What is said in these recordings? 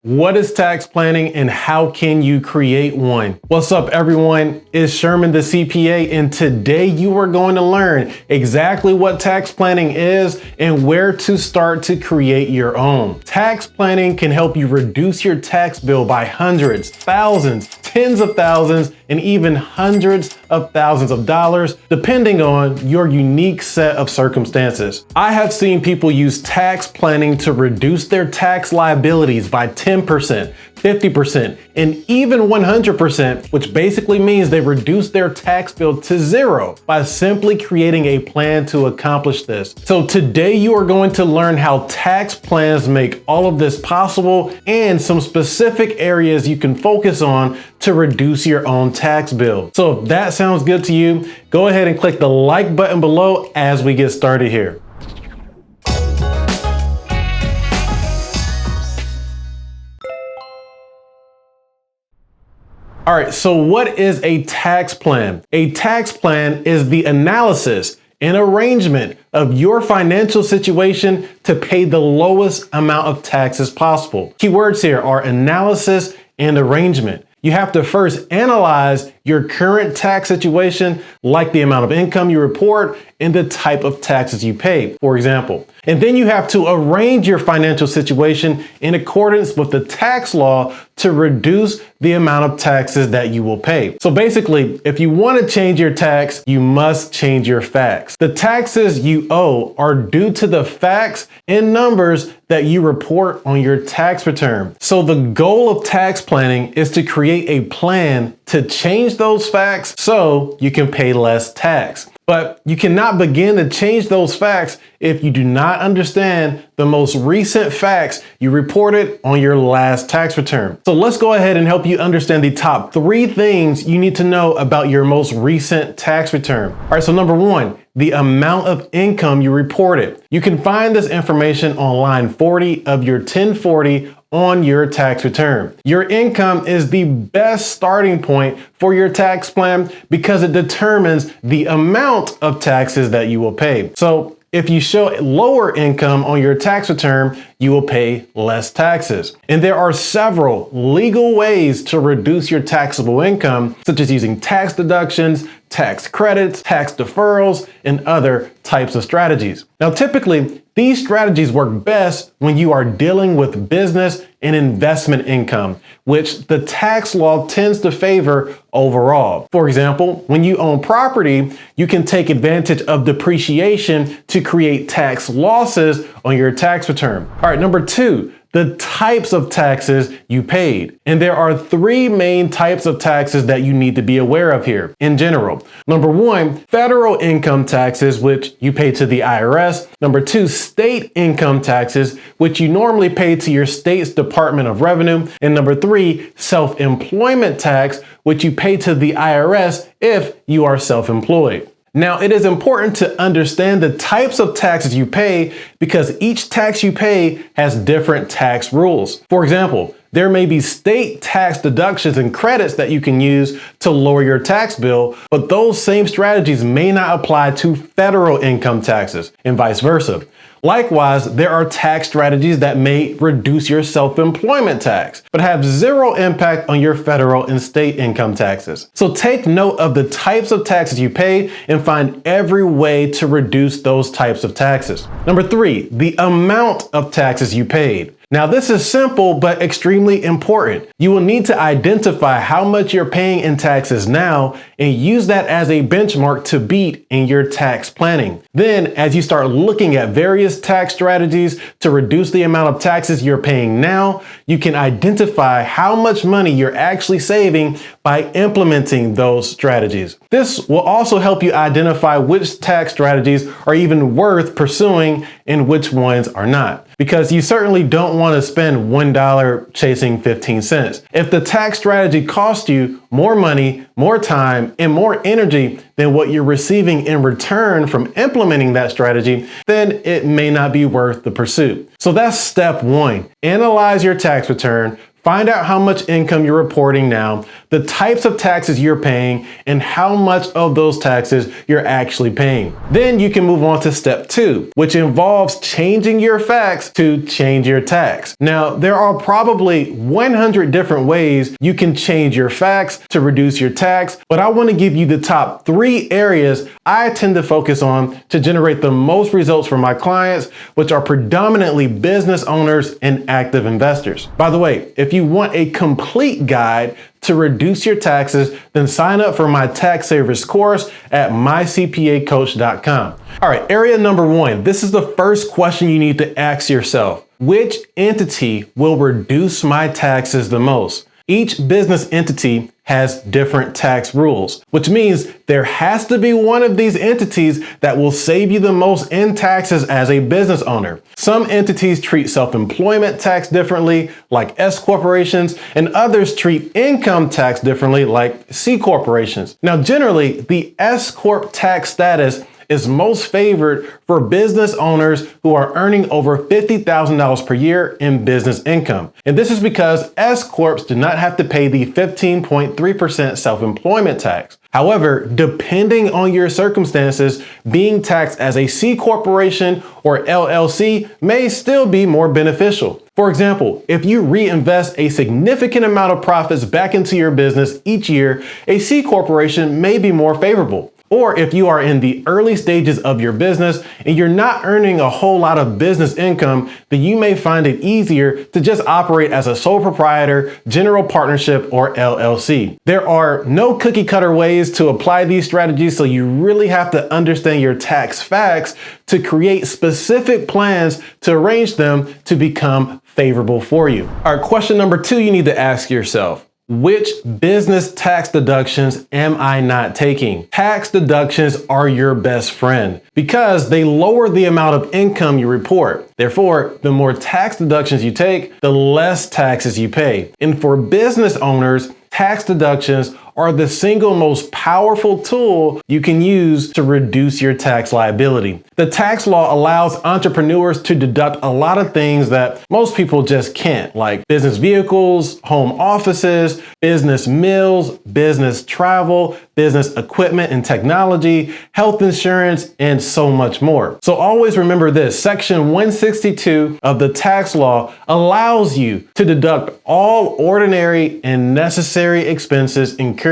What is tax planning and how can you create one? What's up everyone? It's Sherman the CPA, and today you are going to learn exactly what tax planning is and where to start to create your own. Tax planning can help you reduce your tax bill by hundreds, thousands, tens of thousands, and even hundreds of thousands of dollars, depending on your unique set of circumstances. I have seen people use tax planning to reduce their tax liabilities by 10%, 50%, and even 100%, which basically means they reduce their tax bill to zero by simply creating a plan to accomplish this. So today you are going to learn how tax plans make all of this possible and some specific areas you can focus on to reduce your own tax bill. So if that sounds good to you, go ahead and click the like button below as we get started here. All right, so what is a tax plan? A tax plan is the analysis and arrangement of your financial situation to pay the lowest amount of taxes possible. Keywords here are analysis and arrangement. You have to first analyze your current tax situation, like the amount of income you report and the type of taxes you pay, for example. And then you have to arrange your financial situation in accordance with the tax law to reduce the amount of taxes that you will pay. So basically, if you want to change your tax, you must change your facts. The taxes you owe are due to the facts and numbers that you report on your tax return. So the goal of tax planning is to create a plan to change those facts so you can pay less tax. But you cannot begin to change those facts if you do not understand the most recent facts you reported on your last tax return. So let's go ahead and help you understand the top 3 things you need to know about your most recent tax return. All right, so number 1, the amount of income you reported. You can find this information on line 40 of your 1040 on your tax return. Your income is the best starting point for your tax plan because it determines the amount of taxes that you will pay. So if you show lower income on your tax return, you will pay less taxes. And there are several legal ways to reduce your taxable income, such as using tax deductions, tax credits, tax deferrals, and other types of strategies. Now, typically, these strategies work best when you are dealing with business and investment income, which the tax law tends to favor overall. For example, when you own property, you can take advantage of depreciation to create tax losses on your tax return. All right, number 2, the types of taxes you paid. And there are 3 main types of taxes that you need to be aware of here in general. Number 1, federal income taxes, which you pay to the IRS. Number 2, state income taxes, which you normally pay to your state's Department of Revenue. And number 3, self-employment tax, which you pay to the IRS if you are self-employed. Now, it is important to understand the types of taxes you pay because each tax you pay has different tax rules. For example, there may be state tax deductions and credits that you can use to lower your tax bill, but those same strategies may not apply to federal income taxes and vice versa. Likewise, there are tax strategies that may reduce your self-employment tax, but have zero impact on your federal and state income taxes. So take note of the types of taxes you pay and find every way to reduce those types of taxes. Number 3, the amount of taxes you paid. Now, this is simple but extremely important. You will need to identify how much you're paying in taxes now and use that as a benchmark to beat in your tax planning. Then, as you start looking at various tax strategies to reduce the amount of taxes you're paying now, you can identify how much money you're actually saving by implementing those strategies. This will also help you identify which tax strategies are even worth pursuing and which ones are not, because you certainly don't want to spend $1 chasing 15 cents. If the tax strategy costs you more money, more time, and more energy than what you're receiving in return from implementing that strategy, then it may not be worth the pursuit. So that's step 1. Analyze your tax return, Find out how much income you're reporting now, the types of taxes you're paying, and how much of those taxes you're actually paying. Then you can move on to step 2, which involves changing your facts to change your tax. Now, there are probably 100 different ways you can change your facts to reduce your tax, but I want to give you the top 3 areas I tend to focus on to generate the most results for my clients, which are predominantly business owners and active investors. By the way, if you want a complete guide to reduce your taxes, then sign up for my tax savers course at mycpacoach.com. All right, area number 1. This is the first question you need to ask yourself. Which entity will reduce my taxes the most? Each business entity has different tax rules, which means there has to be one of these entities that will save you the most in taxes as a business owner. Some entities treat self-employment tax differently, like S corporations, and others treat income tax differently, like C corporations. Now, generally, the S corp tax status is most favored for business owners who are earning over $50,000 per year in business income. And this is because S corps do not have to pay the 15.3% self-employment tax. However, depending on your circumstances, being taxed as a C corporation or LLC may still be more beneficial. For example, if you reinvest a significant amount of profits back into your business each year, a C corporation may be more favorable. Or if you are in the early stages of your business and you're not earning a whole lot of business income, then you may find it easier to just operate as a sole proprietor, general partnership, or LLC. There are no cookie cutter ways to apply these strategies, so you really have to understand your tax facts to create specific plans to arrange them to become favorable for you. All right, question number 2 you need to ask yourself. Which business tax deductions am I not taking? Tax deductions are your best friend because they lower the amount of income you report. Therefore, the more tax deductions you take, the less taxes you pay. And for business owners, tax deductions are the single most powerful tool you can use to reduce your tax liability. The tax law allows entrepreneurs to deduct a lot of things that most people just can't, like business vehicles, home offices, business meals, business travel, business equipment and technology, health insurance, and so much more. So always remember this, Section 162 of the tax law allows you to deduct all ordinary and necessary expenses incurred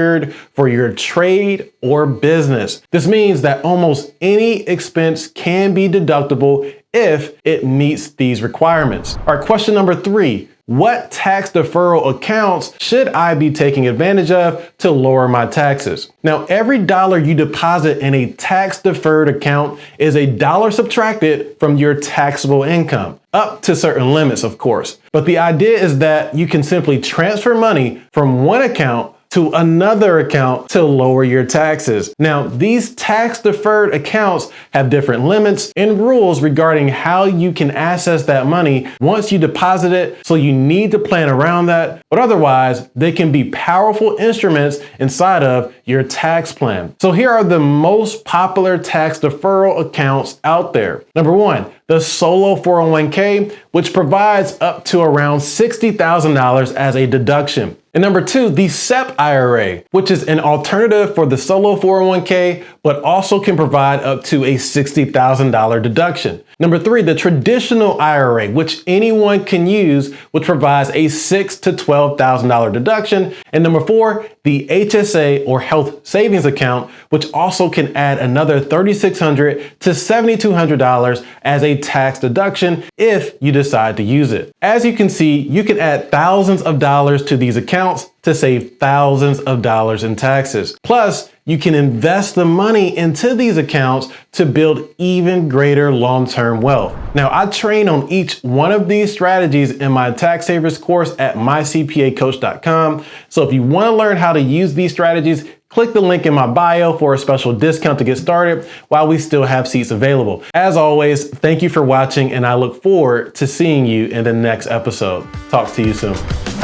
for your trade or business. This means that almost any expense can be deductible if it meets these requirements. All right, question number 3. What tax deferral accounts should I be taking advantage of to lower my taxes? Now, every dollar you deposit in a tax deferred account is a dollar subtracted from your taxable income, up to certain limits, of course. But the idea is that you can simply transfer money from one account to another account to lower your taxes. Now, these tax deferred accounts have different limits and rules regarding how you can access that money once you deposit it, so you need to plan around that, but otherwise they can be powerful instruments inside of your tax plan. So here are the most popular tax deferral accounts out there. Number 1, the solo 401k, which provides up to around $60,000 as a deduction. And number 2, the SEP IRA, which is an alternative for the solo 401k, but also can provide up to a $60,000 deduction. Number 3, the traditional IRA, which anyone can use, which provides a $6,000 to $12,000 deduction. And number 4, the HSA or health savings account, which also can add another $3,600 to $7,200 as a tax deduction if you decide to use it. As you can see, you can add thousands of dollars to these accounts to save thousands of dollars in taxes. Plus, you can invest the money into these accounts to build even greater long-term wealth. Now, I train on each one of these strategies in my Tax Savers course at mycpacoach.com. So if you want to learn how to use these strategies, click the link in my bio for a special discount to get started while we still have seats available. As always, thank you for watching, and I look forward to seeing you in the next episode. Talk to you soon.